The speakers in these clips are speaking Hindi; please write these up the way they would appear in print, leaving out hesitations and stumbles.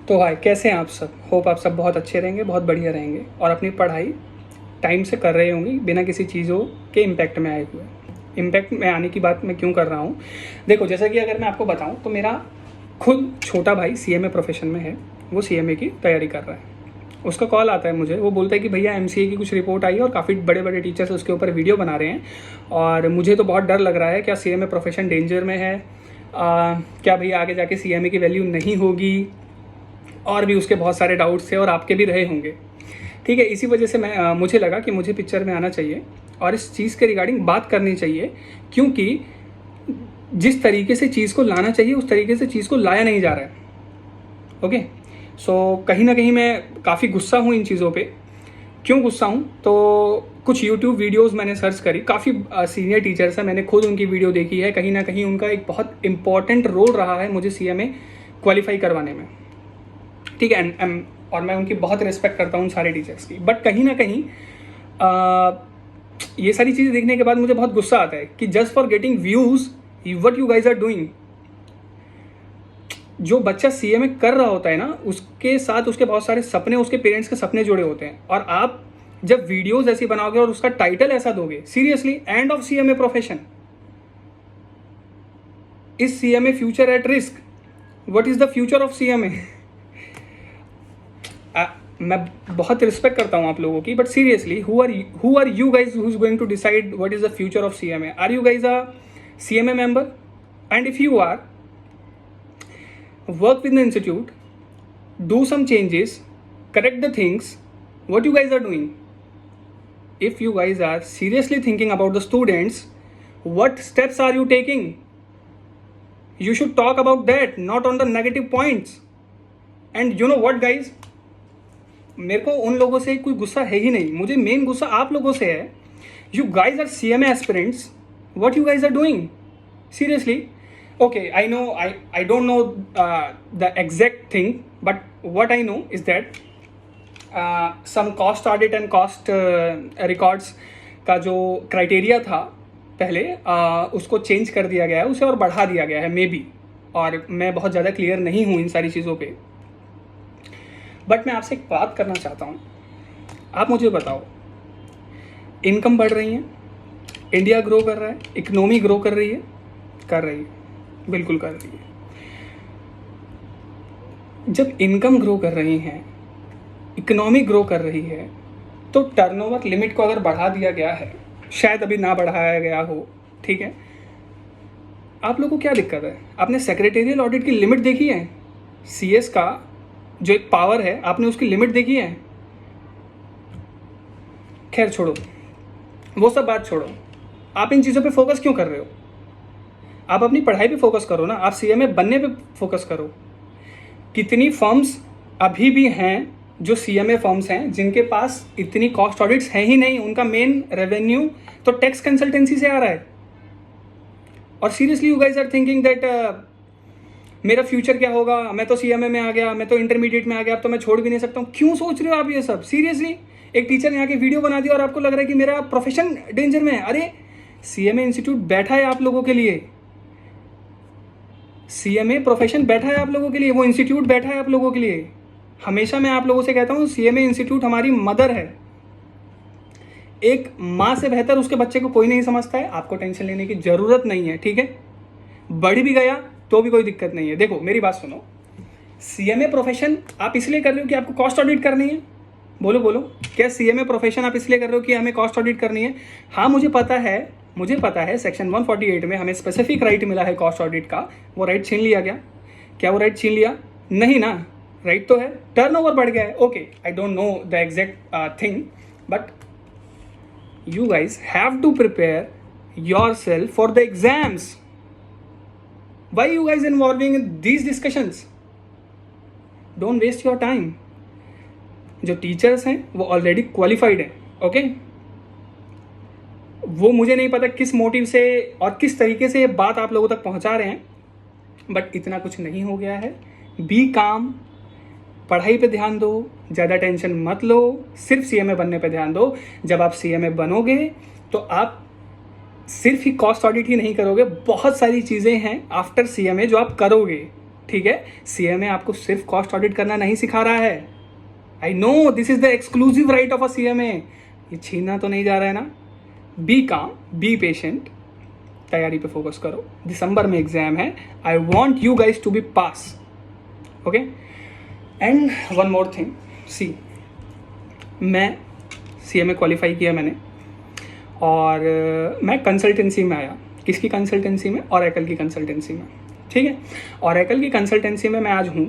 तो हाय, कैसे हैं आप सब? होप आप सब बहुत अच्छे रहेंगे, बहुत बढ़िया रहेंगे और अपनी पढ़ाई टाइम से कर रहे होंगे बिना किसी चीज़ों के इम्पैक्ट में आए हुए। इम्पैक्ट में आने की बात मैं क्यों कर रहा हूँ? देखो, जैसा कि अगर मैं आपको बताऊँ तो मेरा खुद छोटा भाई सीएमए प्रोफेशन में है। वो सीएमए की तैयारी कर रहा है। उसका कॉल आता है मुझे, वो बोलता है कि भैया एमसीए की कुछ रिपोर्ट आई है और काफ़ी बड़े बड़े टीचर्स उसके ऊपर वीडियो बना रहे हैं और मुझे तो बहुत डर लग रहा है। क्या सीएमए प्रोफेशन डेंजर में है? क्या भैया आगे जाके सीएमए की वैल्यू नहीं होगी? और भी उसके बहुत सारे डाउट्स थे और आपके भी रहे होंगे। ठीक है, इसी वजह से मुझे लगा कि मुझे पिक्चर में आना चाहिए और इस चीज़ के रिगार्डिंग बात करनी चाहिए, क्योंकि जिस तरीके से चीज़ को लाना चाहिए उस तरीके से चीज़ को लाया नहीं जा रहा है। ओके, सो कहीं ना कहीं मैं काफ़ी गुस्सा हूँ इन चीज़ों पे। क्यों गुस्सा हूँ? तो कुछ यूट्यूब वीडियोस मैंने सर्च करी, काफ़ी सीनियर टीचर्स हैं, मैंने खुद उनकी वीडियो देखी है। कहीं ना कहीं उनका एक बहुत इंपॉर्टेंट रोल रहा है मुझे सीएमए क्वालिफाई करवाने में। ठीक है, और मैं उनकी बहुत रिस्पेक्ट करता हूँ उन सारे टीचर्स की। बट कहीं ना कहीं ये सारी चीज़ें देखने के बाद मुझे बहुत गुस्सा आता है कि just for getting views what you guys are doing. जो बच्चा सीएमए कर रहा होता है ना, उसके साथ उसके बहुत सारे सपने, उसके पेरेंट्स के सपने जुड़े होते हैं। और आप जब वीडियोस ऐसी बनाओगे और उसका टाइटल ऐसा दोगे, seriously, end of CMA profession, is CMA future at risk? What is the future of CMA? मैं बहुत रिस्पेक्ट करता हूँ आप लोगों की, but seriously, who are you guys who is going to decide what is the future of CMA? Are you guys a CMA member? And if you are, work with the institute, do some changes, correct the things what you guys are doing. If you guys are seriously thinking about the students, what steps are you taking? You should talk about that, not on the negative points. And you know what guys, मेरे को उन लोगों से कोई गुस्सा है ही नहीं, मुझे मेन गुस्सा आप लोगों से है। You guys are CMA aspirants, what you guys are doing? Seriously. Okay, I know, I don't know the exact thing, but what I know is that some cost audit and cost records का जो क्राइटेरिया था पहले, उसको चेंज कर दिया गया है, उसे और बढ़ा दिया गया है मे बी। और मैं बहुत ज़्यादा क्लियर नहीं हूँ इन सारी चीज़ों पे, बट मैं आपसे एक बात करना चाहता हूँ। आप मुझे बताओ, इनकम बढ़ रही है, इंडिया ग्रो कर रहा है, इकोनॉमी ग्रो कर रही है? कर रही है, बिल्कुल कर रही है। जब इनकम ग्रो कर रही है, इकोनॉमी ग्रो कर रही है, तो टर्नओवर लिमिट को अगर बढ़ा दिया गया है, शायद अभी ना बढ़ाया गया हो, ठीक है, आप लोगों को क्या दिक्कत है? आपने सेक्रेटेरियल ऑडिट की लिमिट देखी है? सीएस का जो एक पावर है, आपने उसकी लिमिट देखी है? खैर छोड़ो, वो सब बात छोड़ो। आप इन चीज़ों पे फोकस क्यों कर रहे हो? आप अपनी पढ़ाई पे फोकस करो ना, आप सीएमए बनने पे फोकस करो। कितनी फर्म्स अभी भी हैं जो सीएमए फर्म्स हैं जिनके पास इतनी कॉस्ट ऑडिट्स हैं ही नहीं, उनका मेन रेवेन्यू तो टैक्स कंसल्टेंसी से आ रहा है। और seriously you guys are thinking that मेरा फ्यूचर क्या होगा, मैं तो सीएमए में आ गया, मैं तो इंटरमीडिएट में आ गया, अब तो मैं छोड़ भी नहीं सकता हूँ। क्यों सोच रहे हो आप ये सब? सीरियसली, एक टीचर ने आके वीडियो बना दिया और आपको लग रहा है कि मेरा प्रोफेशन डेंजर में है। अरे सीएमए इंस्टीट्यूट बैठा है आप लोगों के लिए, सीएमए प्रोफेशन बैठा है आप लोगों के लिए, वो इंस्टीट्यूट बैठा है आप लोगों के लिए। हमेशा मैं आप लोगों से कहता हूँ, सीएमए इंस्टीट्यूट हमारी मदर है। एक माँ से बेहतर उसके बच्चे को कोई नहीं समझता है। आपको टेंशन लेने की जरूरत नहीं है, ठीक है? बढ़ भी गया तो भी कोई दिक्कत नहीं है। देखो मेरी बात सुनो, सीएमए प्रोफेशन आप इसलिए कर रहे हो कि आपको कॉस्ट ऑडिट करनी है? बोलो बोलो, क्या सीएमए प्रोफेशन आप इसलिए कर रहे हो कि हमें कॉस्ट ऑडिट करनी है? हाँ, मुझे पता है सेक्शन 148 में हमें स्पेसिफिक राइट मिला है कॉस्ट ऑडिट का। वो राइट छीन लिया गया? क्या वो राइट छीन लिया? नहीं ना, राइट तो है, टर्नओवर बढ़ गया है। Okay, I don't know the exact thing, but you guys have to prepare yourself for the exams. Why you guys involving in these discussions? Don't waste your time. जो टीचर्स हैं वो ऑलरेडी क्वालिफाइड हैं, ओके? वो मुझे नहीं पता किस मोटिव से और किस तरीके से ये बात आप लोगों तक पहुंचा रहे हैं, बट इतना कुछ नहीं हो गया है। बी काम, पढ़ाई पे ध्यान दो, ज़्यादा टेंशन मत लो, सिर्फ सीएमए बनने पे ध्यान दो। जब आप सीएमए बनोगे तो आप सिर्फ ही कॉस्ट ऑडिट ही नहीं करोगे, बहुत सारी चीज़ें हैं आफ्टर सीएमए जो आप करोगे, ठीक है, CMA आपको सिर्फ कॉस्ट ऑडिट करना नहीं सिखा रहा है। I know this is the exclusive right of a CMA, ये छीनना तो नहीं जा रहा है ना। बी काम, बी पेशेंट, तैयारी पे फोकस करो। दिसंबर में एग्जाम है, I want you guys to be pass, okay. And one more thing, see मैं CMA क्वालिफाई किया मैंने, और मैं कंसल्टेंसी में आया। किसकी कंसल्टेंसी में? ओरेकल की कंसल्टेंसी में, ठीक है। ओरेकल की कंसल्टेंसी में मैं आज हूँ,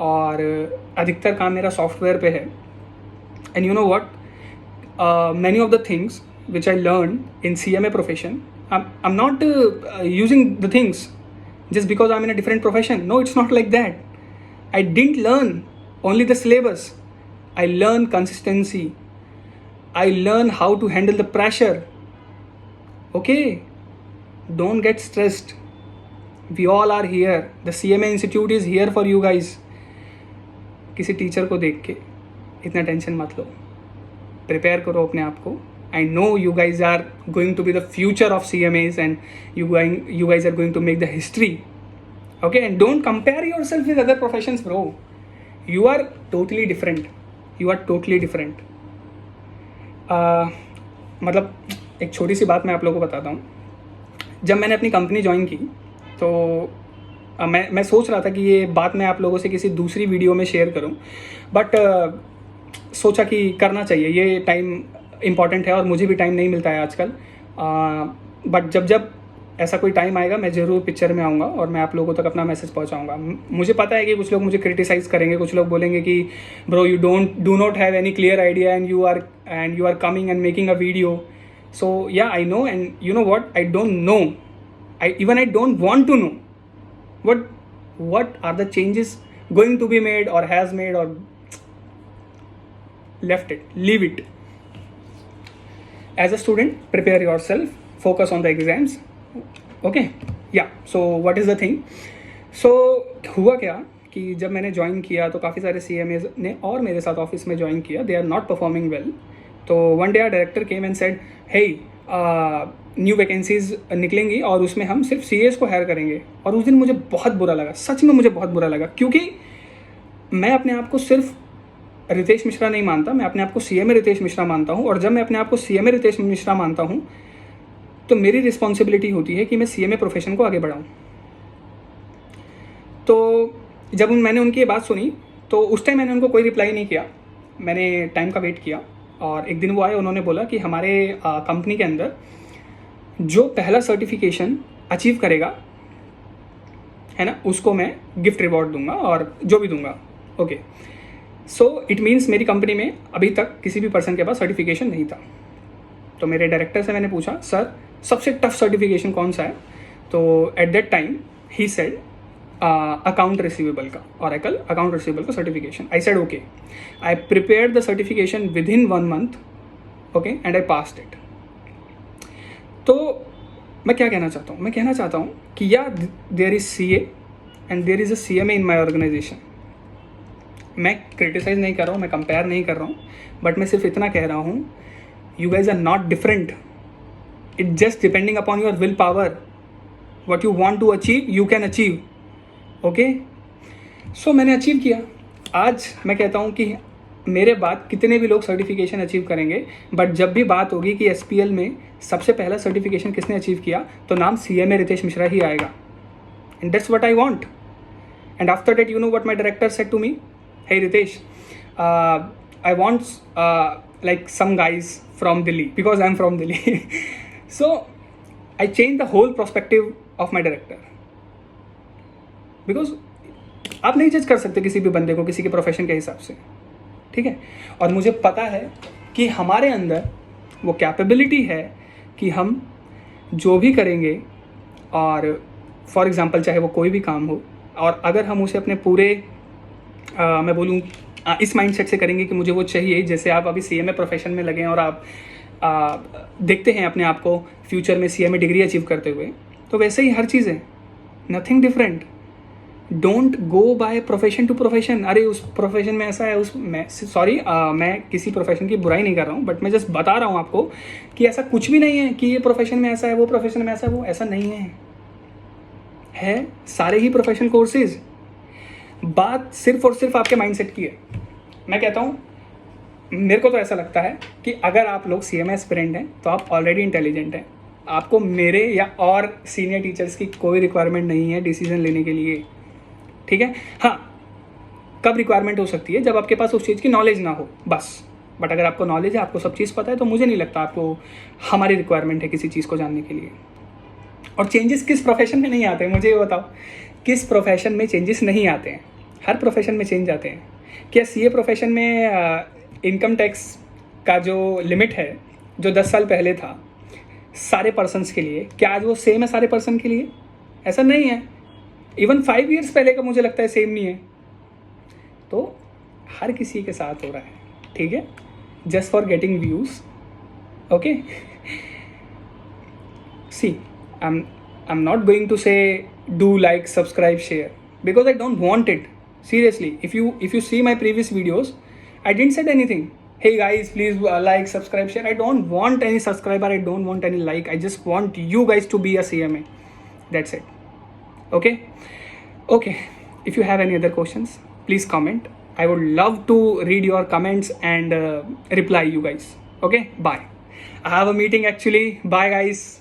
और अधिकतर काम मेरा सॉफ्टवेयर पे है। And you know what, many of the things which I learned in CMA profession, I'm not using the things just because I'm in a different profession. No, it's not like that. I didn't learn only the syllabus. I learned consistency. I learned how to handle the pressure. Okay? Don't get stressed. We all are here. The CMA Institute is here for you guys. किसी टीचर को देख के इतना टेंशन मत लो, प्रिपेयर करो अपने आप को। I know you guys are going to be the future of CMAs, and you guys are going to make the history, okay? And don't compare yourself with other professions, bro. You are totally different. You are totally different. मतलब एक छोटी सी बात मैं आप लोगों को बताता हूँ। जब मैंने अपनी कंपनी ज्वाइन की तो मैं सोच रहा था कि ये बात मैं आप लोगों से किसी दूसरी वीडियो में शेयर करूँ, बट सोचा कि करना चाहिए, ये टाइम इम्पॉर्टेंट है और मुझे भी टाइम नहीं मिलता है आजकल। बट जब ऐसा कोई टाइम आएगा मैं ज़रूर पिक्चर में आऊँगा और मैं आप लोगों तक अपना मैसेज पहुँचाऊँगा। मुझे पता है कि कुछ लोग मुझे क्रिटिसाइज़ करेंगे, कुछ लोग बोलेंगे कि bro you do not have any clear idea and you are coming and making a video. So yeah I know, and you know what, I don't know, I don't want to know what are the changes going to be made or has made, or leave it. As a student, prepare yourself, focus on the exams, okay? Yeah, so what is the thing? So हुआ क्या कि जब मैंने ज्वाइन किया तो काफ़ी सारे CMAs ने और मेरे साथ ऑफिस में ज्वाइन किया, they are not performing well. तो one day our director came and said, hey new vacancies निकलेंगी और उसमें हम सिर्फ CAs को हायर करेंगे। और उस दिन मुझे बहुत बुरा लगा, सच में मुझे बहुत बुरा लगा, क्योंकि मैं अपने आप को सिर्फ रितेश मिश्रा नहीं मानता, मैं अपने आप को CMA रितेश मिश्रा मानता हूँ। और जब मैं अपने आप को CMA रितेश मिश्रा मानता हूँ तो मेरी रिस्पॉन्सिबिलिटी होती है कि मैं CMA प्रोफेशन को आगे बढ़ाऊँ। तो जब मैंने उनकी ये बात सुनी तो उस टाइम मैंने उनको कोई रिप्लाई नहीं किया, मैंने टाइम का वेट किया। और एक दिन वो आए, उन्होंने बोला कि हमारे कंपनी के अंदर जो पहला सर्टिफिकेशन अचीव करेगा है ना, उसको मैं गिफ्ट रिवॉर्ड दूंगा और जो भी दूंगा, ओके। सो इट मीन्स मेरी कंपनी में अभी तक किसी भी पर्सन के पास सर्टिफिकेशन नहीं था। तो मेरे डायरेक्टर से मैंने पूछा, सर सबसे टफ सर्टिफिकेशन कौन सा है? तो at that time he said account receivable का, ओरेकल अकाउंट रिसीवेबल का certification. I said okay, I prepared the certification with in 1 month, okay, and I passed it. तो मैं क्या कहना चाहता हूँ? मैं कहना चाहता हूँ कि या there is CA and there is a CMA in my organisation. मैं क्रिटिसाइज नहीं कर रहा हूँ, मैं कंपेयर नहीं कर रहा हूँ, बट मैं सिर्फ इतना कह रहा हूँ, you guys are not different, it just depending upon your will power. What you want to achieve you can achieve, okay. So मैंने अचीव किया। आज मैं कहता हूँ कि मेरे बाद कितने भी लोग सर्टिफिकेशन अचीव करेंगे, बट जब भी बात होगी कि SPL में सबसे पहला सर्टिफिकेशन किसने अचीव किया तो नाम CMA रितेश मिश्रा ही आएगा। And that's what I want. And after that you know what my director said to me, hey Ritesh, I want like some guys from Delhi because I'm from Delhi. So I changed the whole perspective of my director, because आप नहीं जज कर सकते किसी भी बंदे को किसी के प्रोफेशन के हिसाब से, ठीक है। और मुझे पता है कि हमारे अंदर वो कैपेबिलिटी है कि हम जो भी करेंगे, और फॉर एग्जांपल चाहे वो कोई भी काम हो, और अगर हम उसे अपने पूरे मैं बोलूँ इस माइंडसेट से करेंगे कि मुझे वो चाहिए, जैसे आप अभी CMA प्रोफेशन में लगे हैं और आप देखते हैं अपने आप को फ्यूचर में CMA डिग्री अचीव करते हुए, तो वैसे ही हर चीज़ है, nothing different. Don't go by profession to profession. अरे उस प्रोफेशन में ऐसा है, उस मैं सॉरी मैं किसी प्रोफेशन की बुराई नहीं कर रहा हूँ, बट मैं जस्ट बता रहा हूँ आपको कि ऐसा कुछ भी नहीं है कि ये प्रोफेशन में ऐसा है, वो प्रोफेशन में ऐसा है, वो ऐसा नहीं है। सारे ही प्रोफेशनल कोर्सेज बात सिर्फ और सिर्फ आपके माइंडसेट की है। मैं कहता हूँ, मेरे को तो ऐसा लगता है कि अगर आप लोग CMA एस्पिरेंट हैं तो आप ऑलरेडी इंटेलिजेंट हैं। आपको मेरे या और सीनियर टीचर्स की कोई रिक्वायरमेंट नहीं है डिसीजन लेने के लिए, ठीक है। हाँ, कब रिक्वायरमेंट हो सकती है, जब आपके पास उस चीज़ की नॉलेज ना हो, बस। बट अगर आपको नॉलेज है, आपको सब चीज़ पता है, तो मुझे नहीं लगता आपको हमारी रिक्वायरमेंट है किसी चीज़ को जानने के लिए। और चेंजेस किस प्रोफेशन में नहीं आते हैं, मुझे ये बताओ, किस प्रोफेशन में चेंजेस नहीं आते हैं? हर प्रोफेशन में चेंज आते हैं। क्या CA प्रोफेशन में इनकम टैक्स का जो लिमिट है, जो 10 साल पहले था सारे पर्सन्स के लिए, क्या आज वो सेम है सारे पर्सन के लिए? ऐसा नहीं है। इवन 5 ईयर्स पहले का मुझे लगता है सेम नहीं है। तो हर किसी के साथ हो रहा है, ठीक है, just for getting views, okay. See, I'm not going to say do like, subscribe, share, because I don't want it. Seriously, if you see my previous videos, I didn't said anything. Hey guys, please like, subscribe, share. I don't want any subscriber. I don't want any like. I just want you guys to be a CMA. That's it. Okay. Okay. If you have any other questions, please comment. I would love to read your comments and reply you guys. Okay. Bye. I have a meeting actually. Bye guys.